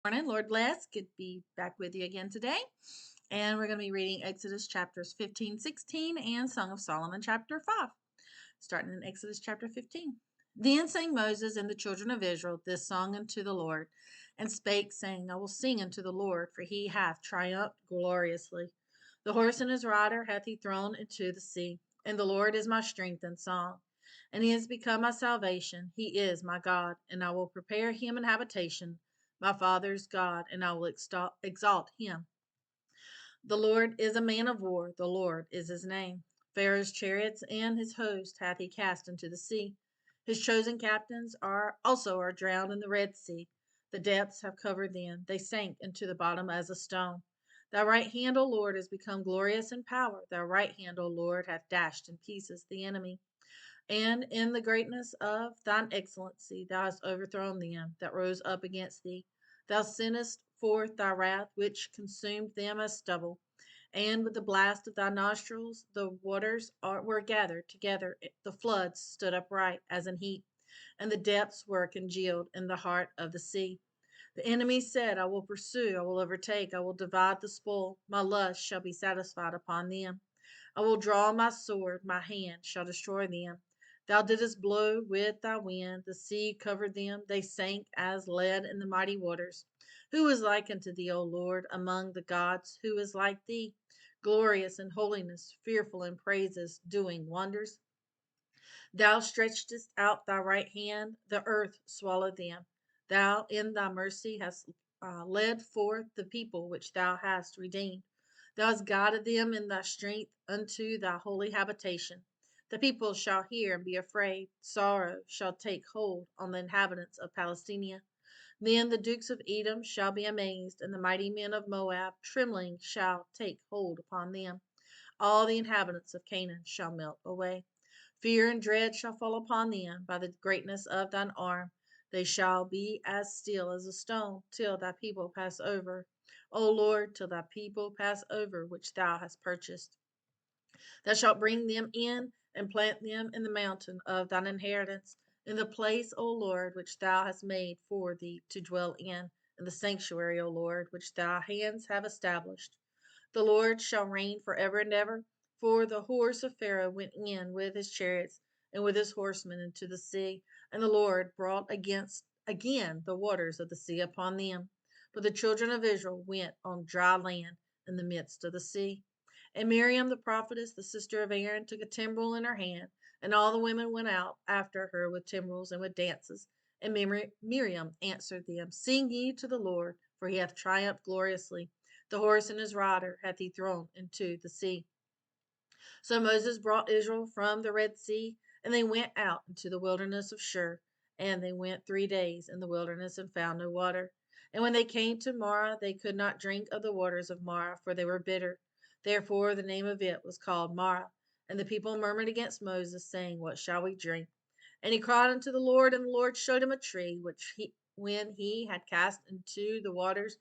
Morning, Lord bless. Good to be back with you again today. And we're going to be reading Exodus chapters 15, 16, and Song of Solomon chapter 5, starting in Exodus chapter 15. Then sang Moses and the children of Israel this song unto the Lord, and spake, saying, I will sing unto the Lord, for he hath triumphed gloriously. The horse and his rider hath he thrown into the sea, and the Lord is my strength and song. And he has become my salvation. He is my God, and I will prepare him an habitation, my father's God, and I will exalt him. The Lord is a man of war, the Lord is his name. Pharaoh's chariots and his host hath he cast into the sea. His chosen captains are drowned in the Red Sea. The depths have covered them. They sank into the bottom as a stone. Thy right hand, O Lord, is become glorious in power. Thy right hand, O Lord, hath dashed in pieces the enemy. And in the greatness of thine excellency thou hast overthrown them that rose up against thee. Thou sentest forth thy wrath, which consumed them as stubble. And with the blast of thy nostrils the waters were gathered together. The floods stood upright as an heap, and the depths were congealed in the heart of the sea. The enemy said, I will pursue, I will overtake, I will divide the spoil. My lust shall be satisfied upon them. I will draw my sword, my hand shall destroy them. Thou didst blow with thy wind, the sea covered them, they sank as lead in the mighty waters. Who is like unto thee, O Lord, among the gods? Who is like thee? Glorious in holiness, fearful in praises, doing wonders. Thou stretchedst out thy right hand, the earth swallowed them. Thou in thy mercy hast led forth the people which thou hast redeemed. Thou hast guided them in thy strength unto thy holy habitation. The people shall hear and be afraid. Sorrow shall take hold on the inhabitants of Palestina. Then the dukes of Edom shall be amazed, and the mighty men of Moab trembling shall take hold upon them. All the inhabitants of Canaan shall melt away. Fear and dread shall fall upon them by the greatness of thine arm. They shall be as still as a stone till thy people pass over. O Lord, till thy people pass over, which thou hast purchased. Thou shalt bring them in and plant them in the mountain of thine inheritance, in the place, O Lord, which thou hast made for thee to dwell in the sanctuary, O Lord, which thy hands have established. The Lord shall reign forever and ever. For the horse of Pharaoh went in with his chariots and with his horsemen into the sea, and the Lord brought again the waters of the sea upon them. But the children of Israel went on dry land in the midst of the sea. And Miriam the prophetess, the sister of Aaron, took a timbrel in her hand, and all the women went out after her with timbrels and with dances. And Miriam answered them, Sing ye to the Lord, for he hath triumphed gloriously. The horse and his rider hath he thrown into the sea. So Moses brought Israel from the Red Sea, and they went out into the wilderness of Shur. And they went 3 days in the wilderness and found no water. And when they came to Marah, they could not drink of the waters of Marah, for they were bitter. Therefore the name of it was called Marah. And the people murmured against Moses, saying, What shall we drink? And he cried unto the Lord, and the Lord showed him a tree, when he had cast into the waters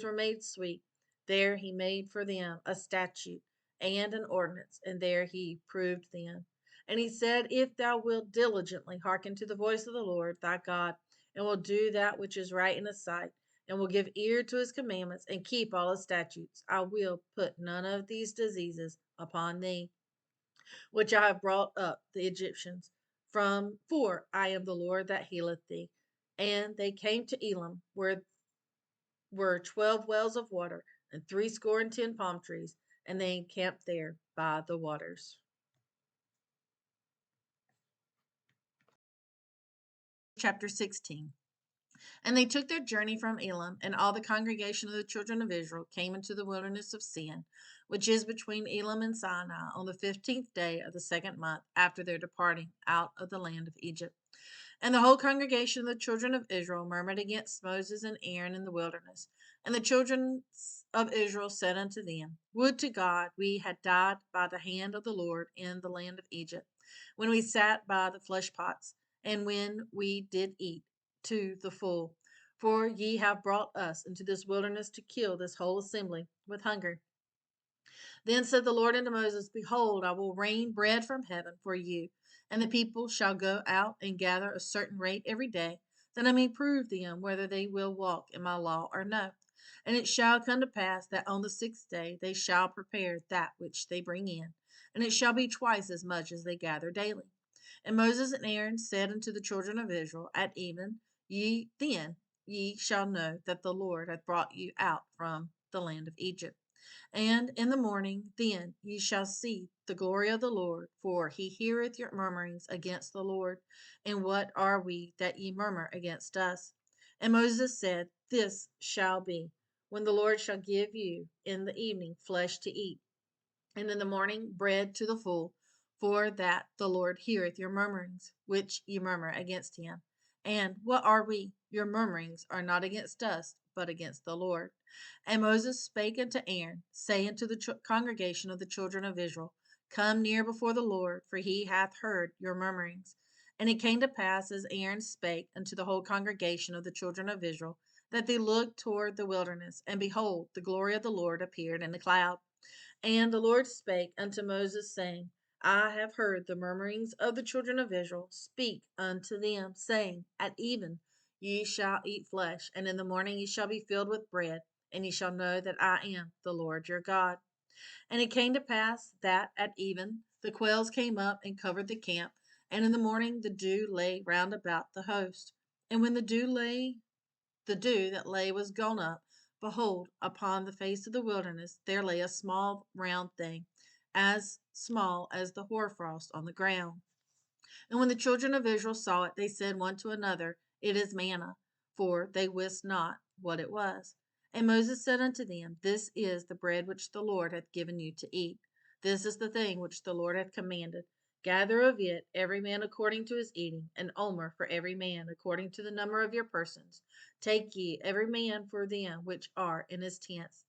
were made sweet. There he made for them a statute and an ordinance, and there he proved them. And he said, If thou wilt diligently hearken to the voice of the Lord thy God, and will do that which is right in his sight, and will give ear to his commandments, and keep all his statutes, I will put none of these diseases upon thee, which I have brought up the Egyptians from, for I am the Lord that healeth thee. And they came to Elim, where were 12 wells of water, and 60 palm trees, and they encamped there by the waters. Chapter 16. And they took their journey from Elim, and all the congregation of the children of Israel came into the wilderness of Sin, which is between Elim and Sinai, on the 15th day of the second month after their departing out of the land of Egypt. And the whole congregation of the children of Israel murmured against Moses and Aaron in the wilderness. And the children of Israel said unto them, Would to God we had died by the hand of the Lord in the land of Egypt, when we sat by the flesh pots, and when we did eat to the full. For ye have brought us into this wilderness to kill this whole assembly with hunger. Then said the Lord unto Moses, Behold, I will rain bread from heaven for you, and the people shall go out and gather a certain rate every day, that I may prove them whether they will walk in my law or no. And it shall come to pass that on the 6th day they shall prepare that which they bring in, and it shall be twice as much as they gather daily. And Moses and Aaron said unto the children of Israel at even, ye shall know that the Lord hath brought you out from the land of Egypt. And in the morning then ye shall see the glory of the Lord, for he heareth your murmurings against the Lord. And what are we that ye murmur against us? And Moses said, This shall be, when the Lord shall give you in the evening flesh to eat, and in the morning bread to the full, for that the Lord heareth your murmurings, which ye murmur against him. And what are we? Your murmurings are not against us, but against the Lord. And Moses spake unto Aaron, saying to the congregation of the children of Israel, Come near before the Lord, for he hath heard your murmurings. And it came to pass, as Aaron spake unto the whole congregation of the children of Israel, that they looked toward the wilderness, and behold, the glory of the Lord appeared in the cloud. And the Lord spake unto Moses, saying, I have heard the murmurings of the children of Israel. Speak unto them, saying, At even ye shall eat flesh, and in the morning ye shall be filled with bread, and ye shall know that I am the Lord your God. And it came to pass that at even the quails came up and covered the camp, and in the morning the dew lay round about the host. And when the dew that lay was gone up, behold, upon the face of the wilderness there lay a small round thing, as small as the hoarfrost on the ground. And when the children of Israel saw it, they said one to another, It is manna, for they wist not what it was. And Moses said unto them, This is the bread which the Lord hath given you to eat. This is the thing which the Lord hath commanded. Gather of it every man according to his eating, an omer for every man according to the number of your persons. Take ye every man for them which are in his tents.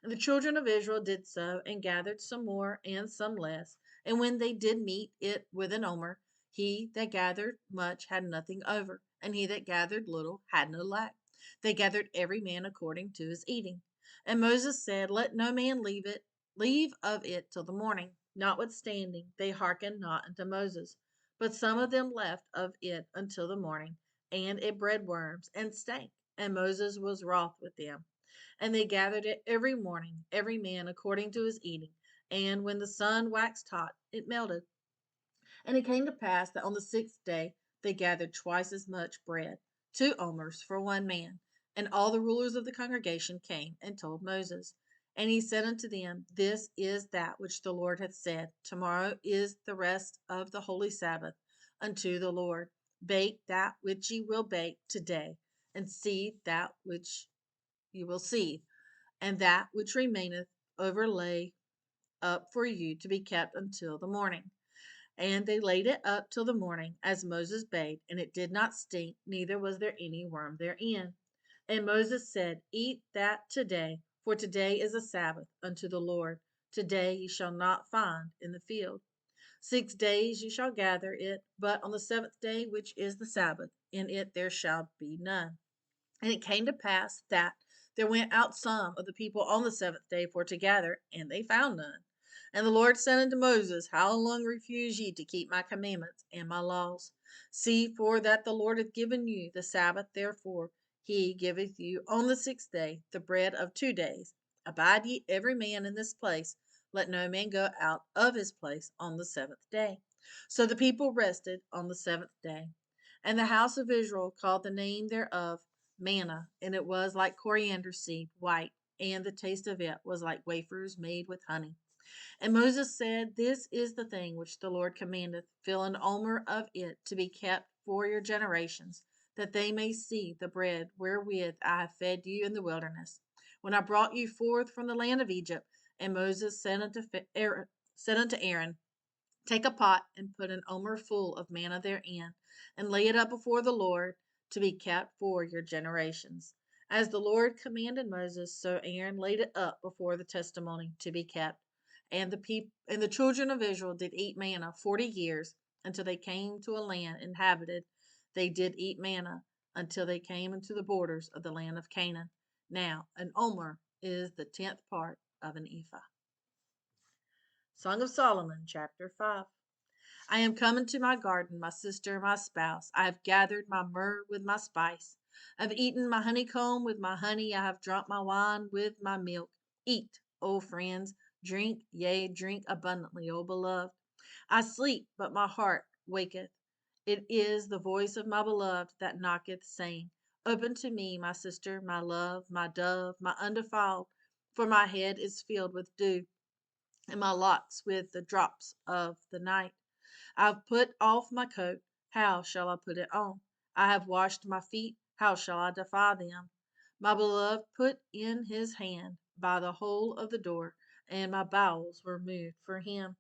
And the children of Israel did so, and gathered some more and some less. And when they did meet it with an omer, he that gathered much had nothing over, and he that gathered little had no lack. They gathered every man according to his eating. And Moses said, Let no man leave of it till the morning. Notwithstanding, they hearkened not unto Moses. But some of them left of it until the morning, and it bred worms and stank. And Moses was wroth with them. And they gathered it every morning, every man according to his eating. And when the sun waxed hot, it melted. And it came to pass that on the 6th day they gathered twice as much bread, 2 omers for one man. And all the rulers of the congregation came and told Moses. And he said unto them, This is that which the Lord hath said. Tomorrow is the rest of the holy Sabbath unto the Lord. Bake that which ye will bake today, and seethe that which ye will seethe, and that which remaineth overlay up for you to be kept until the morning. And they laid it up till the morning, as Moses bade, and it did not stink, neither was there any worm therein. And Moses said, Eat that today, for today is a Sabbath unto the Lord. Today ye shall not find in the field. 6 days ye shall gather it, but on the 7th day, which is the Sabbath, in it there shall be none. And it came to pass that there went out some of the people on the 7th day for to gather, and they found none. And the Lord said unto Moses, How long refuse ye to keep my commandments and my laws? See, for that the Lord hath given you the Sabbath, therefore he giveth you on the 6th day the bread of 2 days. Abide ye every man in this place. Let no man go out of his place on the 7th day. So the people rested on the 7th day. And the house of Israel called the name thereof manna, and it was like coriander seed, white, and the taste of it was like wafers made with honey. And Moses said, This is the thing which the Lord commandeth, fill an omer of it to be kept for your generations, that they may see the bread wherewith I have fed you in the wilderness, when I brought you forth from the land of Egypt. And Moses said unto Aaron, Take a pot and put an omer full of manna therein, and lay it up before the Lord to be kept for your generations. As the Lord commanded Moses, so Aaron laid it up before the testimony to be kept. And the children of Israel did eat manna 40 years, until they came to a land inhabited. They did eat manna until they came into the borders of the land of Canaan. Now an omer is the 10th part of an ephah. Song of Solomon, chapter 5. I am come into my garden, my sister, my spouse. I have gathered my myrrh with my spice. I have eaten my honeycomb with my honey. I have drunk my wine with my milk. Eat, O friends, drink, yea, drink abundantly, O beloved. I sleep, but my heart waketh. It is the voice of my beloved that knocketh, saying, Open to me, my sister, my love, my dove, my undefiled, for my head is filled with dew, and my locks with the drops of the night. I have put off my coat, how shall I put it on? I have washed my feet, how shall I defile them? My beloved put in his hand by the hole of the door, and my bowels were moved for him.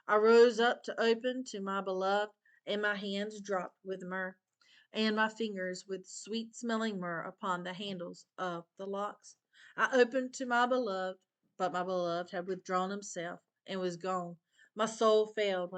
I rose up to open to my beloved, and my hands dropped with myrrh, and my fingers with sweet smelling myrrh upon the handles of the locks. I opened to my beloved, but my beloved had withdrawn himself and was gone. My soul failed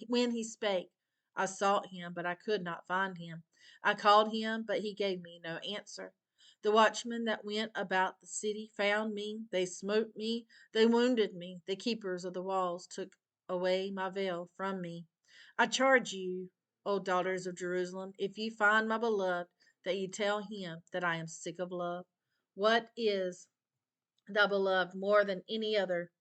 when he spake. I sought him, but I could not find him. I called him, but he gave me no answer. The watchmen that went about the city found me. They smote me. They wounded me. The keepers of the walls took away my veil from me. I charge you, O daughters of Jerusalem, if ye find my beloved, that ye tell him that I am sick of love. What is thy beloved more than any other?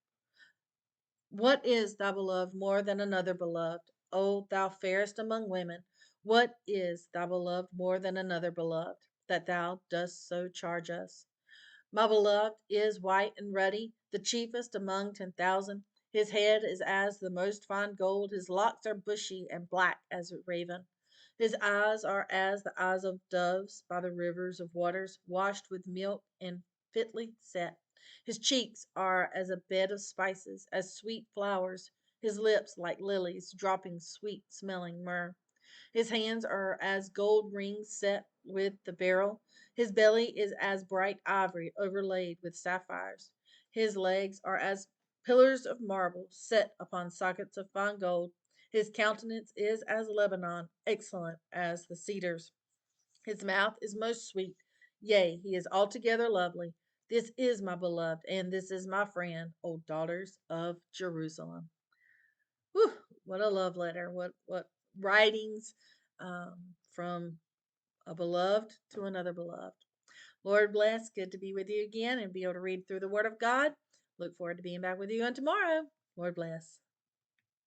What is thy beloved more than another beloved? O thou fairest among women, what is thy beloved more than another beloved, that thou dost so charge us? My beloved is white and ruddy, the chiefest among 10,000. His head is as the most fine gold, his locks are bushy and black as a raven. His eyes are as the eyes of doves by the rivers of waters, washed with milk and fitly set. His cheeks are as a bed of spices, as sweet flowers, his lips like lilies, dropping sweet smelling myrrh. His hands are as gold rings set with the beryl. His belly is as bright ivory overlaid with sapphires. His legs are as pillars of marble set upon sockets of fine gold. His countenance is as Lebanon, excellent as the cedars. His mouth is most sweet. Yea, he is altogether lovely. This is my beloved, and this is my friend, O daughters of Jerusalem. Whew, what a love letter. What writings from a beloved to another beloved. Lord bless. Good to be with you again and be able to read through the Word of God. Look forward to being back with you on tomorrow. Lord bless.